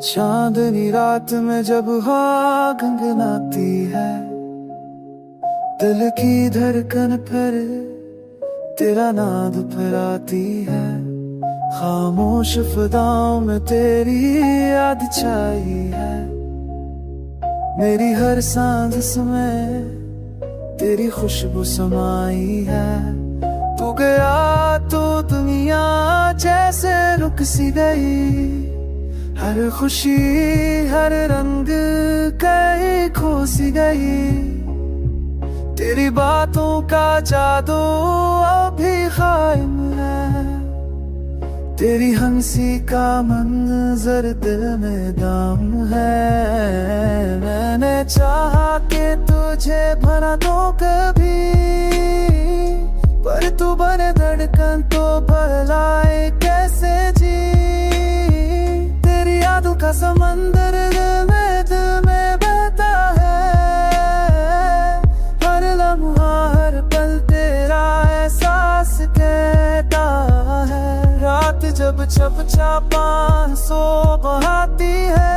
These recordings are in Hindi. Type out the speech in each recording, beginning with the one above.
चांदनी रात में जब हवा गुनगुनाती है, दिल की धड़कन पर तेरा नाद फहराती है। खामोश फिजाओं में तेरी याद छाई है। मेरी हर सांस में तेरी खुशबू समाई है। तू गया तो दुनिया जैसे रुक सी गई। हर खुशी हर रंग कहीं खो सी गई। तेरी बातों का जादू अभी कायम है। तेरी हंसी का मंजर दिल में दाम है। मैंने चाहा कि तुझे भरा दो कभी, पर तू बने धड़कन तो भलाए कैसे जी। तेरी यादों का समंदर दिल में बहता है। हर लम्हा हर पल तेरा एहसास कहता है। रात जब छप छापा सो बहाती है,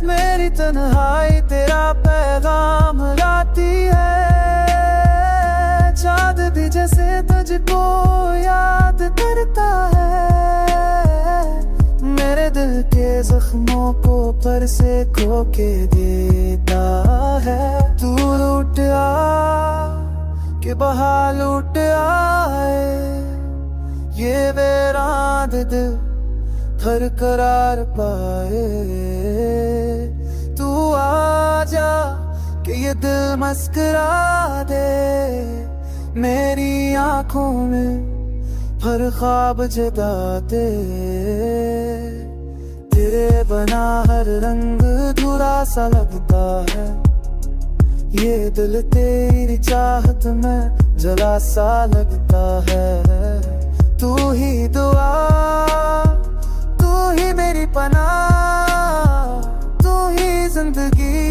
मेरी तन्हाई तेरा पैगाम लाती है। चाँद भी जैसे तुझको याद करता है। मेरे दिल के जख्मों को पर से खो के देता है। तू लूट आ के बहा लूट आए, ये वीरान दिल फिर करार पाए। तू आजा कि ये दिल मुस्कुरा दे। मेरी आंखों में हर ख्वाब जगा दे। तेरे बना हर रंग धुरा सा लगता है। ये दिल तेरी चाहत में जला सा लगता है। तू ही दुआ, तू ही मेरी पनाह, तू ही जिंदगी।